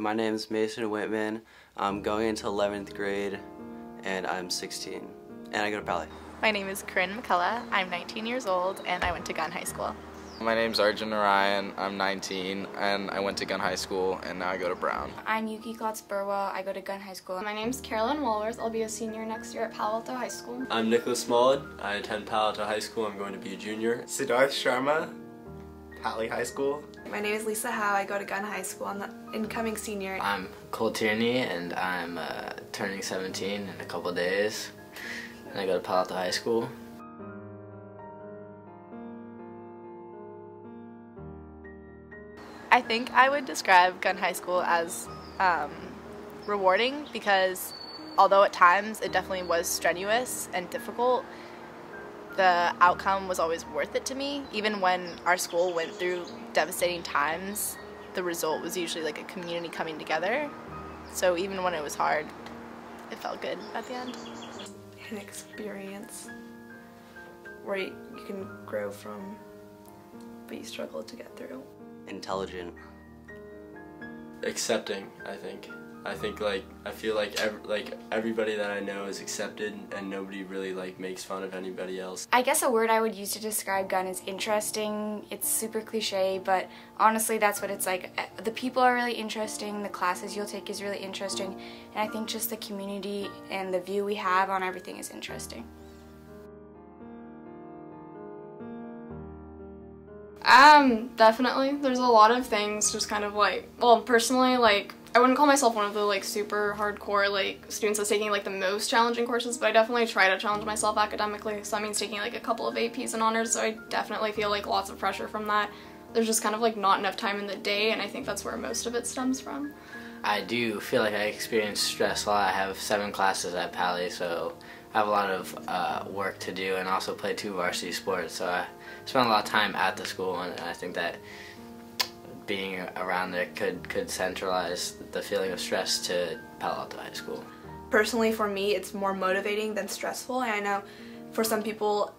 My name is Mason Whitman. I'm going into 11th grade and I'm 16 and I go to Palo. My name is Corinne McCullough. I'm 19 years old and I went to Gunn High School. My name's Arjun Narayan. I'm 19 and I went to Gunn High School and now I go to Brown. I'm Yuki Klotz-Burwa. I go to Gunn High School. My name's Carolyn Walworth. I'll be a senior next year at Palo Alto High School. I'm Nicholas Smallwood. I attend Palo Alto High School. I'm going to be a junior. Siddharth Sharma, Palo High School. My name is Lisa Howe. I go to Gunn High School. I'm the incoming senior. I'm Cole Tierney and I'm turning 17 in a couple days. And I go to Palo Alto High School. I think I would describe Gunn High School as rewarding because although at times it definitely was strenuous and difficult, the outcome was always worth it to me. Even when our school went through devastating times, the result was usually like a community coming together. So even when it was hard, it felt good at the end. An experience where you can grow from, but you struggle to get through. Intelligent. Accepting, I think. I feel like everybody that I know is accepted and nobody really makes fun of anybody else. I guess a word I would use to describe Gunn is interesting. It's super cliche, but honestly that's what it's like. The people are really interesting, the classes you'll take is really interesting, and I think just the community and the view we have on everything is interesting. Definitely. There's a lot of things just kind of personally, I wouldn't call myself one of the super hardcore students that's taking the most challenging courses, but I definitely try to challenge myself academically, so that means taking a couple of APs and honors, so I definitely feel lots of pressure from that. There's just kind of not enough time in the day, and I think that's where most of it stems from. I do feel like I experience stress a lot. I have 7 classes at Palo, so I have a lot of work to do and also play 2 varsity sports, so I spend a lot of time at the school, and I think that being around there could centralize the feeling of stress to Palo Alto High School. Personally, for me, it's more motivating than stressful, and I know for some people,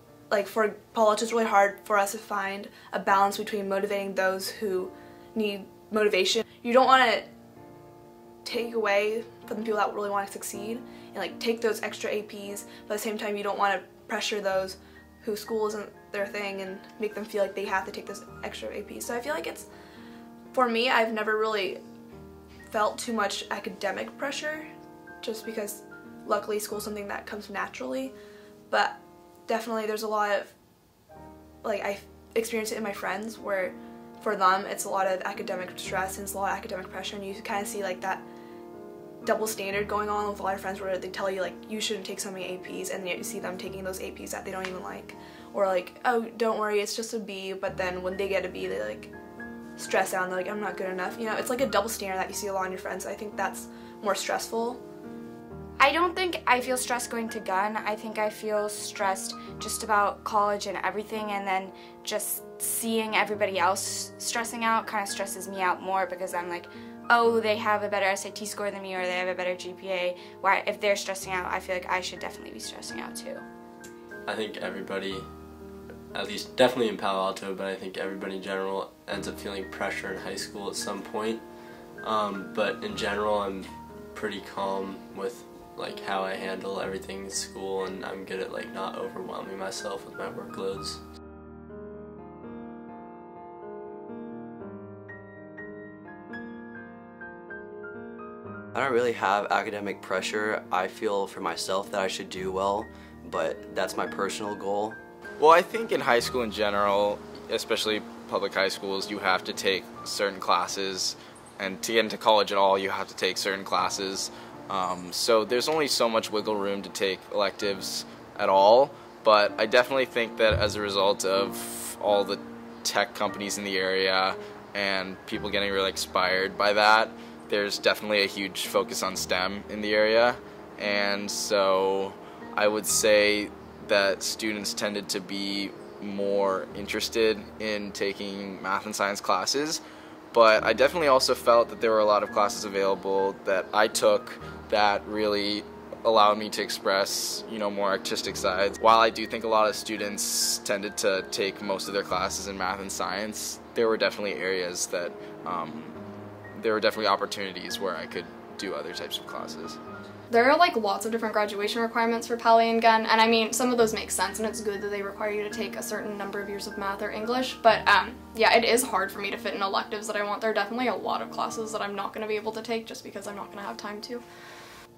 for Palo Alto, it's really hard for us to find a balance between motivating those who need motivation. You don't want to take away from the people that really want to succeed and take those extra APs, but at the same time you don't want to pressure those whose school isn't their thing and make them feel like they have to take those extra APs. So I feel like for me, I've never really felt too much academic pressure, just because luckily school's something that comes naturally, but definitely there's a lot of, I've experienced it in my friends where for them it's a lot of academic stress and it's a lot of academic pressure, and you kind of see that double standard going on with a lot of friends where they tell you you shouldn't take so many APs, and yet you see them taking those APs that they don't even like, or oh, don't worry, it's just a B, but then when they get a B they stress out and they're I'm not good enough. You know, it's a double standard that you see a lot in your friends. I think that's more stressful. I don't think I feel stressed going to Gunn. I think I feel stressed just about college and everything, and then just seeing everybody else stressing out kind of stresses me out more, because I'm oh, they have a better SAT score than me, or they have a better GPA. Why, if they're stressing out, I feel like I should definitely be stressing out too. I think everybody, at least definitely in Palo Alto, but I think everybody in general ends up feeling pressure in high school at some point. But in general, I'm pretty calm with how I handle everything in school, and I'm good at not overwhelming myself with my workloads. I don't really have academic pressure. I feel for myself that I should do well, but that's my personal goal. Well, I think in high school in general, especially public high schools, you have to take certain classes, and to get into college at all, you have to take certain classes. So there's only so much wiggle room to take electives at all, but I definitely think that as a result of all the tech companies in the area and people getting really inspired by that, there's definitely a huge focus on STEM in the area, and so I would say that students tended to be more interested in taking math and science classes, but I definitely also felt that there were a lot of classes available that I took that really allowed me to express, more artistic sides. While I do think a lot of students tended to take most of their classes in math and science, there were definitely areas that there were definitely opportunities where I could do other types of classes. There are like lots of different graduation requirements for Palo and Gunn, and I mean some of those make sense and it's good that they require you to take a certain number of years of math or English, but yeah, it is hard for me to fit in electives that I want. There are definitely a lot of classes that I'm not going to be able to take just because I'm not going to have time to.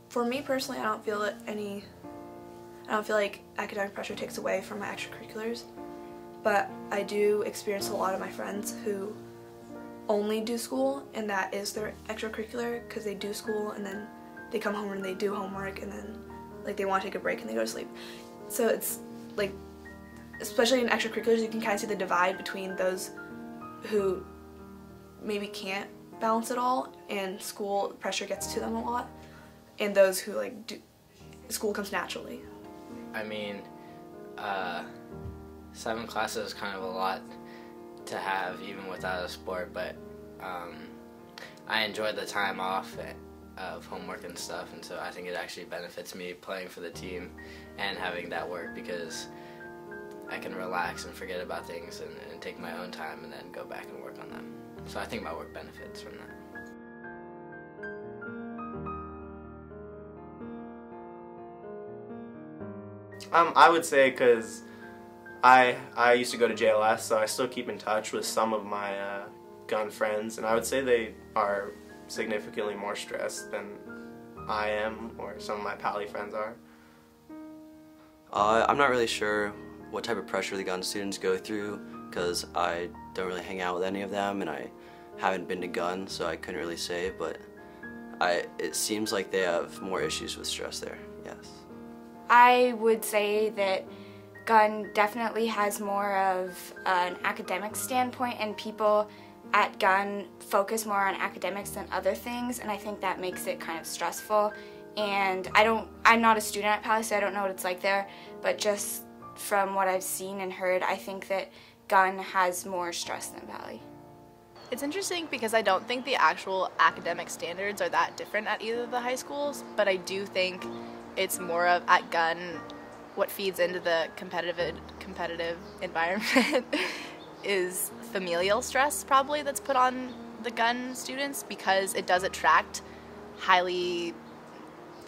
For me personally, I don't feel like academic pressure takes away from my extracurriculars, but I do experience a lot of my friends who only do school and that is their extracurricular because they do school and then they come home and they do homework and then like they want to take a break and they go to sleep. So it's like, especially in extracurriculars, you can kind of see the divide between those who maybe can't balance it all and school pressure gets to them a lot, and those who like school comes naturally. I mean, 7 classes is kind of a lot to have even without a sport, but I enjoy the time off of homework and stuff, and so I think it actually benefits me playing for the team and having that work because I can relax and forget about things and take my own time and then go back and work on them. So I think my work benefits from that. I would say because I used to go to JLS, so I still keep in touch with some of my Gunn friends, and I would say they are significantly more stressed than I am or some of my Pally friends are. I'm not really sure what type of pressure the Gunn students go through because I don't really hang out with any of them and I haven't been to Gunn, so I couldn't really say, but it seems like they have more issues with stress there, yes. I would say that Gunn definitely has more of an academic standpoint, and people at Gunn focus more on academics than other things, and I think that makes it kind of stressful. And I'm not a student at Palo, so I don't know what it's like there, but just from what I've seen and heard, I think that Gunn has more stress than Palo. It's interesting because I don't think the actual academic standards are that different at either of the high schools, but I do think it's more of, at Gunn, what feeds into the competitive environment is familial stress probably that's put on the Gunn students because it does attract highly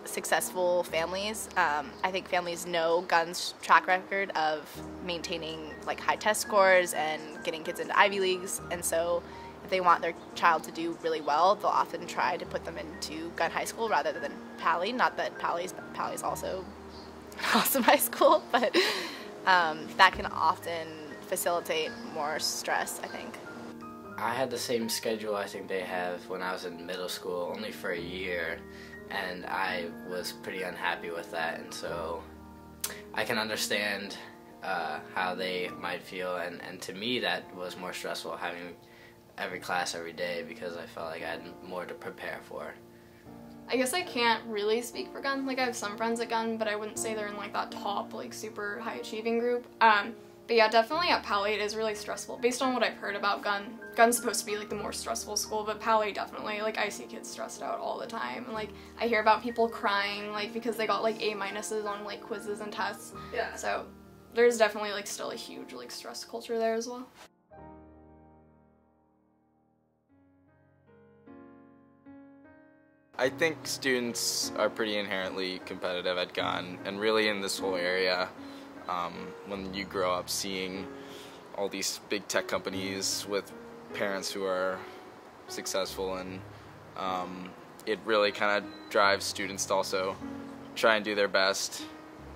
successful families. I think families know Gunn's track record of maintaining like high test scores and getting kids into Ivy Leagues, and so if they want their child to do really well, they'll often try to put them into Gunn High School rather than Pally. Not that Pally's also an awesome high school, but that can often facilitate more stress, I think. I had the same schedule I think they have when I was in middle school, only for a year, and I was pretty unhappy with that, and so I can understand how they might feel, and to me that was more stressful, having every class every day, because I felt like I had more to prepare for. I guess I can't really speak for Gunn. Like, I have some friends at Gunn, but I wouldn't say they're in like that top, like, super high achieving group. But yeah, definitely at Pally it is really stressful. Based on what I've heard about Gunn, Gunn's supposed to be like the more stressful school, but Pally definitely, like, I see kids stressed out all the time. And like, I hear about people crying, like, because they got like A- on like quizzes and tests. Yeah. So there's definitely like still a huge like stress culture there as well. I think students are pretty inherently competitive at Gunn, and really in this whole area, when you grow up seeing all these big tech companies with parents who are successful, and it really kind of drives students to also try and do their best.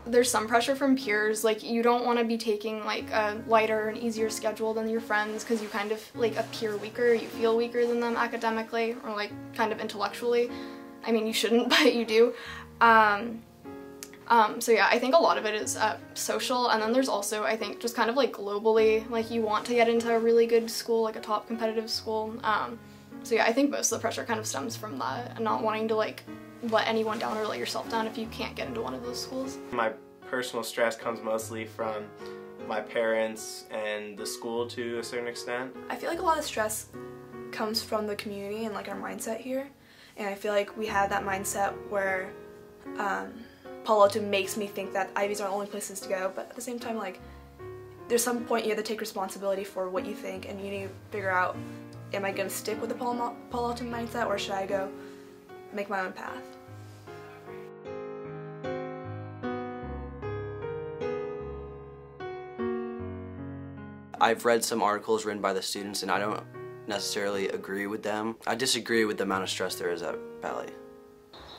There's some pressure from peers, like you don't want to be taking like a lighter and easier schedule than your friends because you kind of like appear weaker, you feel weaker than them academically or like kind of intellectually. I mean, you shouldn't, but you do. So yeah, I think a lot of it is social, and then there's also, I think, just kind of like globally, like you want to get into a really good school, like a top competitive school. So yeah, I think most of the pressure kind of stems from that, and not wanting to like let anyone down or let yourself down if you can't get into one of those schools. My personal stress comes mostly from my parents and the school to a certain extent. I feel like a lot of stress comes from the community and like our mindset here, and I feel like we have that mindset where Palo Alto makes me think that Ivies are the only places to go, but at the same time, like, there's some point you have to take responsibility for what you think, and you need to figure out, am I going to stick with the Palo Alto mindset, or should I go make my own path? I've read some articles written by the students, and I don't necessarily agree with them. I disagree with the amount of stress there is at Palo.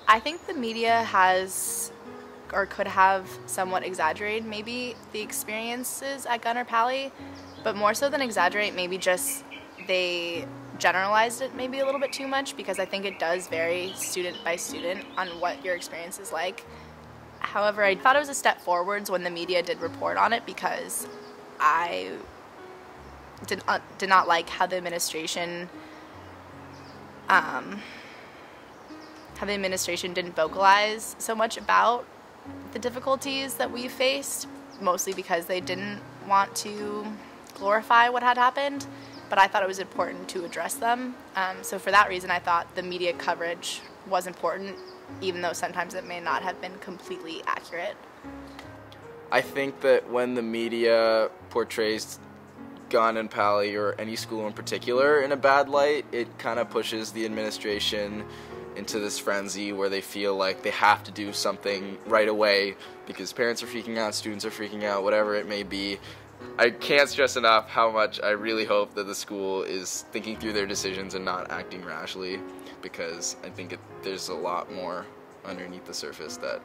I think the media has or could have somewhat exaggerated maybe the experiences at Gunn or Palo, but more so than exaggerate, maybe just they generalized it maybe a little bit too much, because I think it does vary student by student on what your experience is like. However, I thought it was a step forwards when the media did report on it, because I did not like how the administration didn't vocalize so much about the difficulties that we faced, mostly because they didn't want to glorify what had happened, but I thought it was important to address them. So for that reason, I thought the media coverage was important, even though sometimes it may not have been completely accurate. I think that when the media portrays Gunn and Palo, or any school in particular, in a bad light, it kind of pushes the administration into this frenzy where they feel like they have to do something right away because parents are freaking out, students are freaking out, whatever it may be. I can't stress enough how much I really hope that the school is thinking through their decisions and not acting rashly, because I think there's a lot more underneath the surface that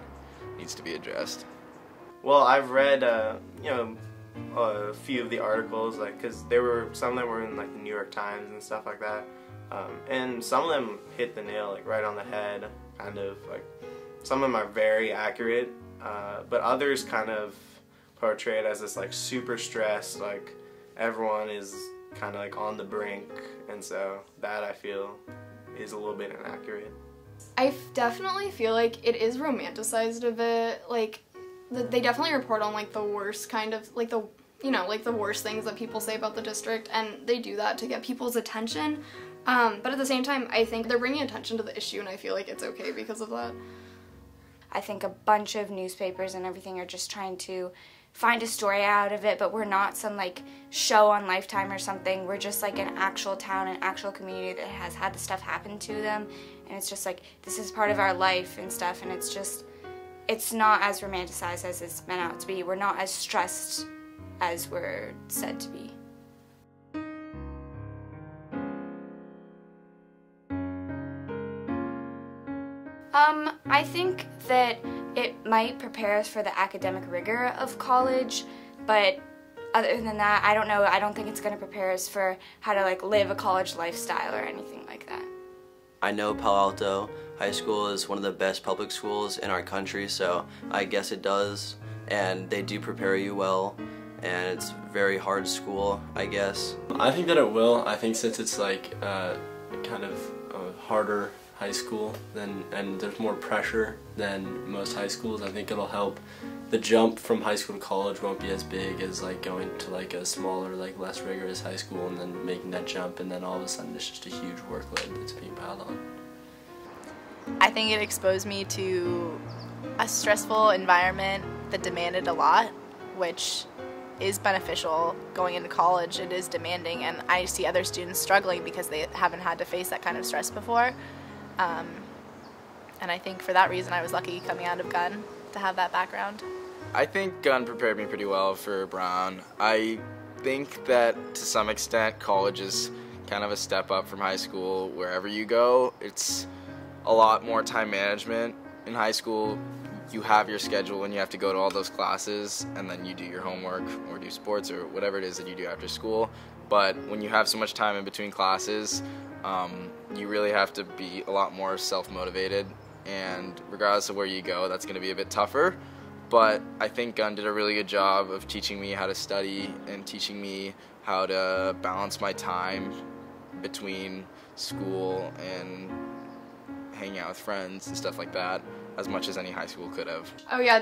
needs to be addressed. Well, I've read, a few of the articles, because some of them were in the New York Times and stuff like that, and some of them hit the nail right on the head. Some of them are very accurate, but others kind of portray it as this super stressed, everyone is kind of on the brink, and so that I feel is a little bit inaccurate. I definitely feel like it is romanticized a bit. They definitely report on the worst kind of the worst things that people say about the district, and they do that to get people's attention. But at the same time, I think they're bringing attention to the issue, and I feel like it's okay because of that. I think a bunch of newspapers and everything are just trying to find a story out of it, but we're not some show on Lifetime or something. We're just an actual town, an actual community that has had the stuff happen to them, and it's just this is part of our life and stuff, and it's not as romanticized as it's meant out to be. We're not as stressed as we're said to be. I think that it might prepare us for the academic rigor of college, but other than that, I don't know. I don't think it's going to prepare us for how to live a college lifestyle or anything like that. I know Palo Alto High School is one of the best public schools in our country, so I guess it does, and they do prepare you well, and it's a very hard school, I guess. I think that it will. I think since it's kind of a harder high school and there's more pressure than most high schools, I think it'll help. The jump from high school to college won't be as big as going to a smaller, less rigorous high school and then making that jump, and then all of a sudden it's just a huge workload that's being piled on. I think it exposed me to a stressful environment that demanded a lot, which is beneficial going into college. It is demanding, and I see other students struggling because they haven't had to face that kind of stress before. And I think for that reason I was lucky coming out of Gunn to have that background. I think Gunn prepared me pretty well for Brown. I think that to some extent college is kind of a step up from high school. Wherever you go, it's a lot more time management. In high school, you have your schedule and you have to go to all those classes, and then you do your homework or do sports or whatever it is that you do after school. But when you have so much time in between classes, you really have to be a lot more self-motivated, and regardless of where you go, that's going to be a bit tougher. But I think Gunn did a really good job of teaching me how to study and teaching me how to balance my time between school and hanging out with friends and stuff like that as much as any high school could have. Oh yeah,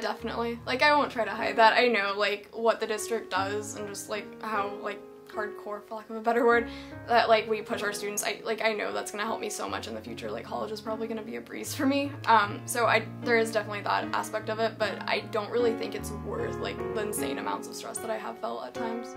hardcore, for lack of a better word, that like we push our students. I know that's gonna help me so much in the future. Like college is probably gonna be a breeze for me. So there is definitely that aspect of it, but I don't really think it's worth like the insane amounts of stress that I have felt at times.